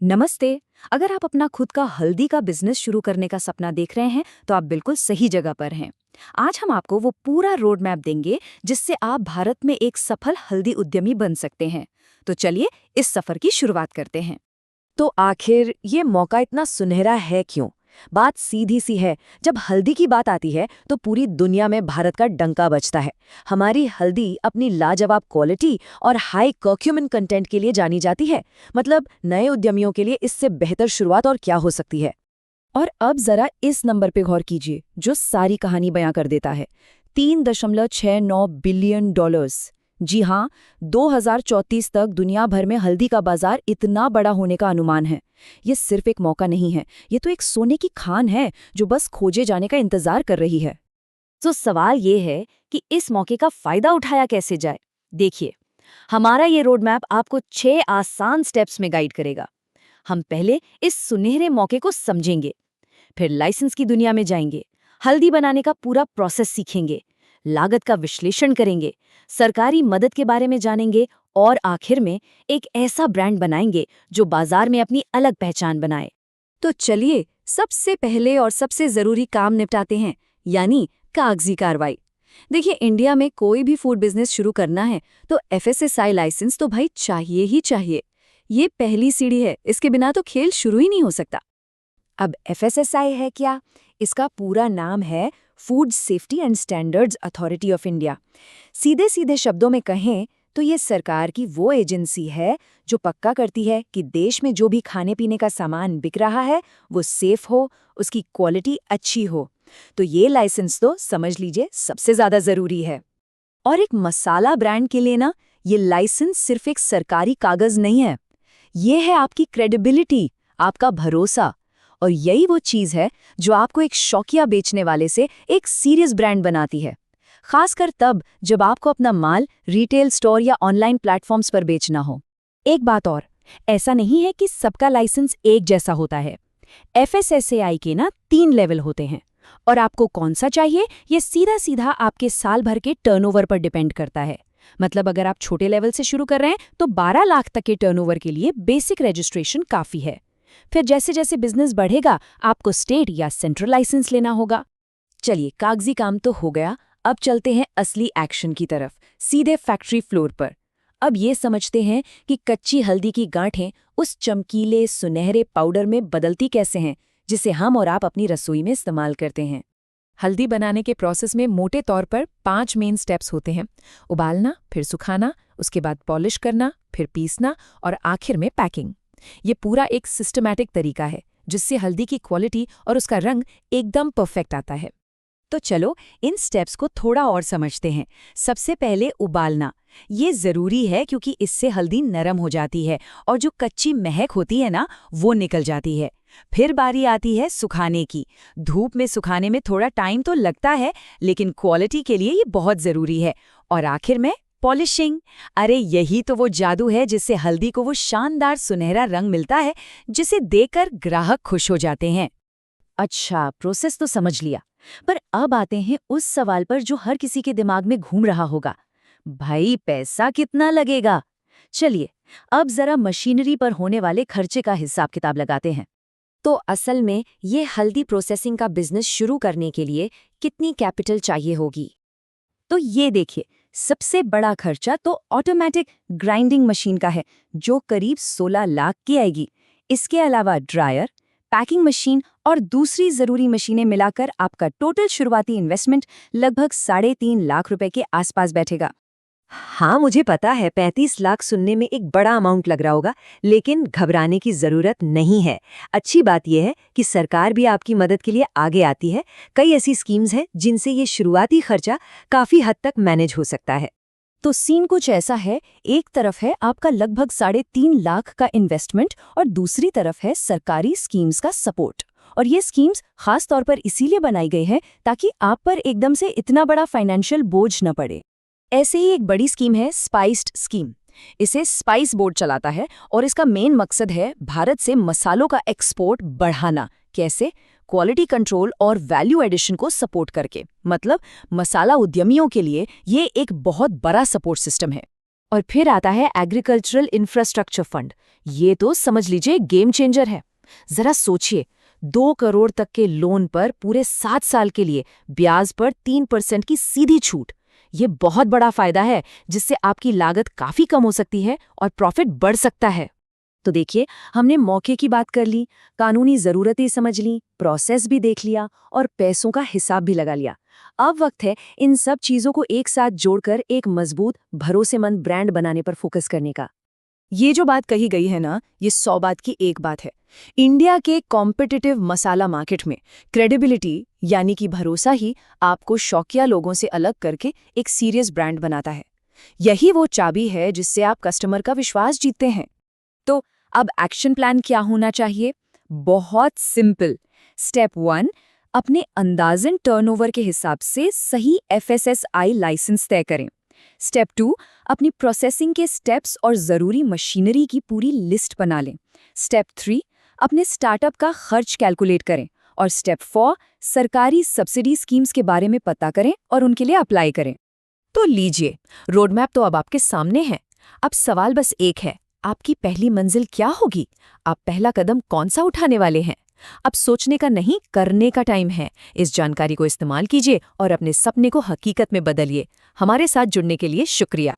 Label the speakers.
Speaker 1: नमस्ते। अगर आप अपना खुद का हल्दी का बिजनेस शुरू करने का सपना देख रहे हैं तो आप बिल्कुल सही जगह पर हैं। आज हम आपको वो पूरा रोड मैप देंगे जिससे आप भारत में एक सफल हल्दी उद्यमी बन सकते हैं। तो चलिए इस सफर की शुरुआत करते हैं।
Speaker 2: तो आखिर ये मौका इतना सुनहरा है क्यों? बात सीधी सी है। जब हल्दी की बात आती है तो पूरी दुनिया में भारत का डंका बजता है। हमारी हल्दी अपनी लाजवाब क्वालिटी और हाई कर्क्यूमिन कंटेंट के लिए जानी जाती है। मतलब नए उद्यमियों के लिए इससे बेहतर शुरुआत और क्या हो सकती है।
Speaker 1: और अब जरा इस नंबर पे गौर कीजिए जो सारी कहानी बयां कर देता है। $3.69 बिलियन। जी हाँ, 2034 तक दुनिया भर में हल्दी का बाजार इतना बड़ा होने का अनुमान है। ये सिर्फ एक मौका नहीं है, ये तो एक सोने की खान है जो बस खोजे जाने का इंतजार कर रही है। तो सवाल ये है कि इस मौके का फायदा उठाया कैसे जाए। देखिए, हमारा ये रोड मैप आपको 6 आसान स्टेप्स में गाइड करेगा। हम पहले इस सुनहरे मौके को समझेंगे, फिर लाइसेंस की दुनिया में जाएंगे, हल्दी बनाने का पूरा प्रोसेस सीखेंगे, लागत का विश्लेषण करेंगे, सरकारी मदद के बारे में जानेंगे और आखिर में एक ऐसा ब्रांड बनाएंगे जो बाजार में अपनी अलग पहचान बनाए। तो चलिए सबसे पहले और सबसे जरूरी काम निपटाते हैं, यानी कागजी कार्रवाई। देखिए, इंडिया में कोई भी फूड बिजनेस शुरू करना है तो FSSAI लाइसेंस तो भाई चाहिए ही चाहिए। ये पहली सीढ़ी है, इसके बिना तो खेल शुरू ही नहीं हो सकता। अब FSSAI है क्या? इसका पूरा नाम है food safety and standards authority of India. सीधे सीधे शब्दों में कहें तो ये सरकार की वो एजेंसी है जो पक्का करती है कि देश में जो भी खाने पीने का सामान बिक रहा है वो सेफ हो, उसकी क्वालिटी अच्छी हो। तो ये लाइसेंस तो समझ लीजिए सबसे ज्यादा जरूरी है। और एक मसाला ब्रांड के लिए ना, ये लाइसेंस सिर्फ एक सरकारी कागज नहीं है, ये है आपकी क्रेडिबिलिटी, आपका भरोसा। और यही वो चीज है जो आपको एक शौकिया बेचने वाले से एक सीरियस ब्रांड बनाती है, खासकर तब जब आपको अपना माल रिटेल स्टोर या ऑनलाइन प्लेटफॉर्म्स पर बेचना हो। एक बात और, ऐसा नहीं है कि सबका लाइसेंस एक जैसा होता है। FSSAI के ना 3 लेवल होते हैं और आपको कौन सा चाहिए ये सीधा सीधा आपके साल भर के टर्नओवर पर डिपेंड करता है। मतलब अगर आप छोटे लेवल से शुरू कर रहे हैं तो 12 लाख तक के टर्नओवर के लिए बेसिक रजिस्ट्रेशन काफी है। फिर जैसे जैसे बिजनेस बढ़ेगा आपको स्टेट या सेंट्रल लाइसेंस लेना होगा। चलिए, कागजी काम तो हो गया, अब चलते हैं असली एक्शन की तरफ, सीधे फैक्ट्री फ्लोर पर। अब ये समझते हैं कि कच्ची हल्दी की गांठें उस चमकीले सुनहरे पाउडर में बदलती कैसे हैं जिसे हम और आप अपनी रसोई में इस्तेमाल करते हैं।
Speaker 2: हल्दी बनाने के प्रोसेस में मोटे तौर पर 5 मेन स्टेप्स होते हैं। उबालना, फिर सुखाना, उसके बाद पॉलिश करना, फिर पीसना और आखिर में पैकिंग। ये पूरा एक सिस्टमैटिक तरीका है जिससे हल्दी की क्वालिटी और उसका रंग एकदम परफेक्ट आता है।
Speaker 1: तो चलो इन स्टेप्स को थोड़ा और समझते हैं। सबसे पहले उबालना। ये जरूरी है क्योंकि इससे हल्दी नरम हो जाती है और जो कच्ची महक होती है ना, वो निकल जाती है। फिर बारी आती है सुखाने की। धूप में सुखाने में थोड़ा टाइम तो लगता है, लेकिन क्वालिटी के लिए ये बहुत जरूरी है। और आखिर में पॉलिशिंग। अरे यही तो वो जादू है जिससे हल्दी को वो शानदार सुनहरा रंग मिलता है जिसे देखकर ग्राहक खुश हो जाते हैं। अच्छा, प्रोसेस तो समझ लिया, पर अब आते हैं उस सवाल पर जो हर किसी के दिमाग में घूम रहा होगा। भाई, पैसा कितना लगेगा? चलिए, अब जरा मशीनरी पर होने वाले खर्चे का हिसाब किताब लगाते हैं। तो असल में ये हल्दी प्रोसेसिंग का बिजनेस शुरू करने के लिए कितनी कैपिटल चाहिए होगी? तो ये देखिए, सबसे बड़ा खर्चा तो ऑटोमेटिक ग्राइंडिंग मशीन का है जो करीब 16 लाख की आएगी। इसके अलावा ड्रायर, पैकिंग मशीन और दूसरी जरूरी मशीनें मिलाकर आपका टोटल शुरुआती इन्वेस्टमेंट लगभग 3.5 लाख रुपए के आसपास बैठेगा।
Speaker 2: हाँ, मुझे पता है 35 लाख सुनने में एक बड़ा अमाउंट लग रहा होगा, लेकिन घबराने की जरूरत नहीं है। अच्छी बात यह है कि सरकार भी आपकी मदद के लिए आगे आती है। कई ऐसी स्कीम्स हैं जिनसे ये शुरुआती खर्चा काफी हद तक मैनेज हो सकता है।
Speaker 1: तो सीन कुछ ऐसा है, एक तरफ है आपका लगभग 3.5 लाख का इन्वेस्टमेंट और दूसरी तरफ है सरकारी स्कीम्स का सपोर्ट। और ये स्कीम्स खास तौर पर इसीलिए बनाई गई है ताकि आप पर एकदम से इतना बड़ा फाइनेंशियल बोझ न पड़े। ऐसे ही एक बड़ी स्कीम है स्पाइस्ड स्कीम। इसे स्पाइस बोर्ड चलाता है और इसका मेन मकसद है भारत से मसालों का एक्सपोर्ट बढ़ाना। कैसे? क्वालिटी कंट्रोल और वैल्यू एडिशन को सपोर्ट करके। मतलब मसाला उद्यमियों के लिए ये एक बहुत बड़ा सपोर्ट सिस्टम है।
Speaker 2: और फिर आता है एग्रीकल्चरल इंफ्रास्ट्रक्चर फंड। ये तो समझ लीजिए गेम चेंजर है। जरा सोचिए, 2 करोड़ तक के लोन पर पूरे 7 साल के लिए ब्याज पर 3% की सीधी छूट। ये बहुत बड़ा फायदा है, जिससे आपकी लागत काफी कम हो सकती है और प्रॉफिट बढ़ सकता है। तो देखिए, हमने मौके की बात कर ली, कानूनी जरूरतें समझ ली, प्रोसेस भी देख लिया और पैसों का हिसाब भी लगा लिया। अब वक्त है इन सब चीजों को एक साथ जोड़कर एक मजबूत, भरोसेमंद ब्रांड बनाने पर फोकस करने का।
Speaker 1: ये जो बात कही गई है ना, ये 100 बात की एक बात है। इंडिया के कॉम्पिटिटिव मसाला मार्केट में क्रेडिबिलिटी यानी कि भरोसा ही आपको शौकिया लोगों से अलग करके एक सीरियस ब्रांड बनाता है। यही वो चाबी है जिससे आप कस्टमर का विश्वास जीतते हैं।
Speaker 2: तो अब एक्शन प्लान क्या होना चाहिए? बहुत सिंपल। स्टेप 1, अपने अंदाजन टर्नओवर के हिसाब से सही FSSAI लाइसेंस तय करें। स्टेप 2, अपनी प्रोसेसिंग के स्टेप्स और ज़रूरी मशीनरी की पूरी लिस्ट बना लें। स्टेप 3, अपने स्टार्टअप का खर्च कैलकुलेट करें। और स्टेप 4, सरकारी सब्सिडी स्कीम्स के बारे में पता करें और उनके लिए अप्लाई करें।
Speaker 1: तो लीजिए, रोडमैप तो अब आपके सामने है। अब सवाल बस एक है, आपकी पहली मंजिल क्या होगी? आप पहला कदम कौन सा उठाने वाले हैं? अब सोचने का नहीं, करने का टाइम है। इस जानकारी को इस्तेमाल कीजिए और अपने सपने को हकीकत में बदलिए। हमारे साथ जुड़ने के लिए शुक्रिया।